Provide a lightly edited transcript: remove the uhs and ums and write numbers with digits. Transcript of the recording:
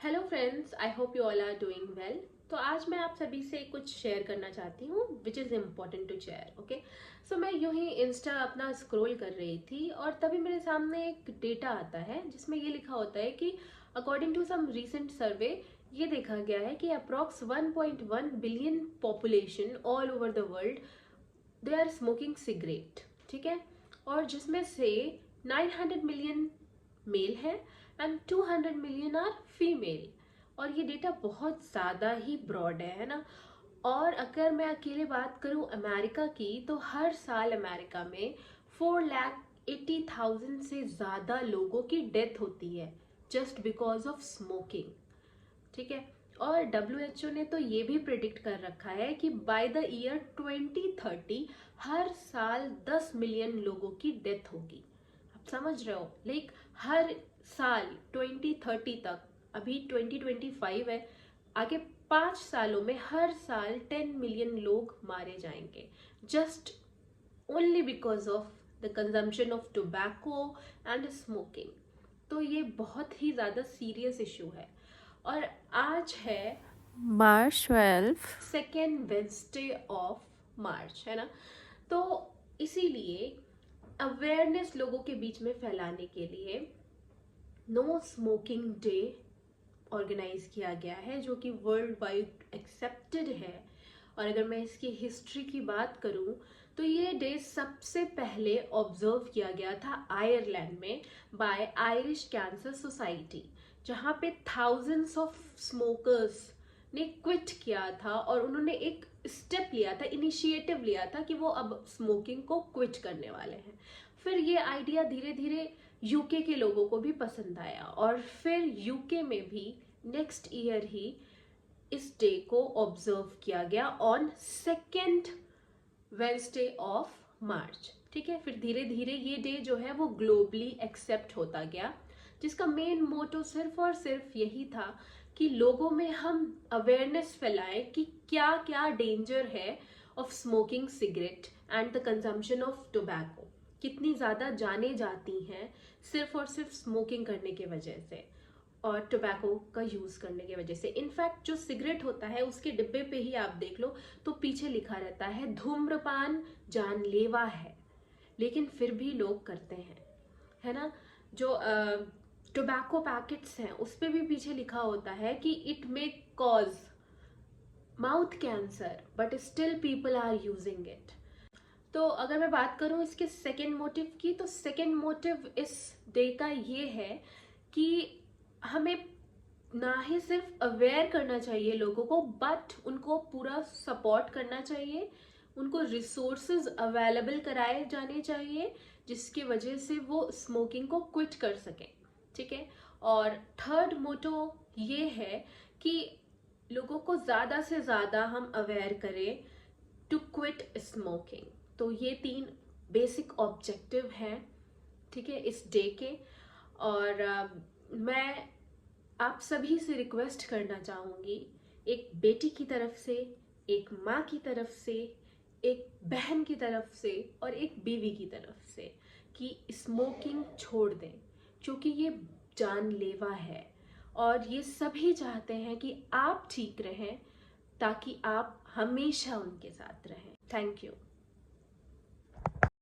Hello friends, I hope you all are doing well. तो आज मैं आप सभी से कुछ शेयर करना चाहती हूँ which is important to share. Okay, so मैं यूं ही इंस्टा अपना स्क्रॉल कर रही थी और तभी मेरे सामने एक डेटा आता है जिसमें ये लिखा होता है कि according to some recent survey ये देखा गया है कि approx 1.1 billion population all over the world they are smoking cigarette. ठीक है, और जिसमें से 900 मिलियन मेल है एंड 200 मिलियन आर फीमेल। और ये डेटा बहुत ज़्यादा ही ब्रॉड है ना। और अगर मैं अकेले बात करूं अमेरिका की, तो हर साल अमेरिका में 4,80,000 से ज़्यादा लोगों की डेथ होती है जस्ट बिकॉज ऑफ स्मोकिंग। ठीक है, और WHO ने तो ये भी प्रिडिक्ट कर रखा है कि बाय द ईयर 2030 हर साल 10 मिलियन लोगों की डेथ होगी। आप समझ रहे हो, लाइक हर साल 2030 तक, अभी 2025 है, आगे 5 सालों में हर साल 10 मिलियन लोग मारे जाएंगे just only because of the consumption of tobacco and smoking. तो ये बहुत ही ज़्यादा सीरियस इशू है। और आज है मार्च 12। सेकेंड वेंसडे ऑफ मार्च, है ना। तो इसीलिए अवेयरनेस लोगों के बीच में फैलाने के लिए नो स्मोकिंग डे ऑर्गेनाइज किया गया है जो कि वर्ल्ड वाइड एक्सेप्टेड है। और अगर मैं इसकी हिस्ट्री की बात करूं तो ये डे सबसे पहले ऑब्जर्व किया गया था आयरलैंड में बाय आयरिश कैंसर सोसाइटी, जहां पे थाउजेंड्स ऑफ स्मोकर्स ने क्विट किया था और उन्होंने एक स्टेप लिया था, इनिशिएटिव लिया था कि वो अब स्मोकिंग को क्विट करने वाले हैं। फिर ये आइडिया धीरे धीरे यूके के लोगों को भी पसंद आया और फिर यूके में भी नेक्स्ट ईयर ही इस डे को ऑब्जर्व किया गया on second Wednesday of March. ठीक है, फिर धीरे धीरे ये डे जो है वो ग्लोबली एक्सेप्ट होता गया, जिसका मेन मोटो सिर्फ और सिर्फ यही था कि लोगों में हम अवेयरनेस फैलाएं कि क्या क्या डेंजर है of smoking cigarette and the consumption of tobacco, कितनी ज़्यादा जाने जाती हैं सिर्फ और सिर्फ स्मोकिंग करने की वजह से और टोबैको का यूज़ करने की वजह से। इनफैक्ट जो सिगरेट होता है उसके डिब्बे पे ही आप देख लो तो पीछे लिखा रहता है धूम्रपान जानलेवा है, लेकिन फिर भी लोग करते हैं, है ना। जो टोबैको पैकेट्स हैं उस पे भी पीछे लिखा होता है कि it may cause mouth cancer but still people are using it. तो अगर मैं बात करूं इसके सेकेंड मोटिव की, तो सेकेंड मोटिव इस डे का ये है कि हमें ना ही सिर्फ अवेयर करना चाहिए लोगों को, बट उनको पूरा सपोर्ट करना चाहिए, उनको रिसोर्सेज अवेलेबल कराए जाने चाहिए जिसकी वजह से वो स्मोकिंग को क्विट कर सकें। ठीक है, और थर्ड मोटो ये है कि लोगों को ज़्यादा से ज़्यादा हम अवेयर करें टू क्विट स्मोकिंग। तो ये 3 बेसिक ऑब्जेक्टिव हैं, ठीक है, इस डे के। और मैं आप सभी से रिक्वेस्ट करना चाहूँगी, एक बेटी की तरफ से, एक माँ की तरफ से, एक बहन की तरफ से और एक बीवी की तरफ से, कि स्मोकिंग छोड़ दें, क्योंकि ये जानलेवा है। और ये सभी चाहते हैं कि आप ठीक रहें ताकि आप हमेशा उनके साथ रहें। Thank you.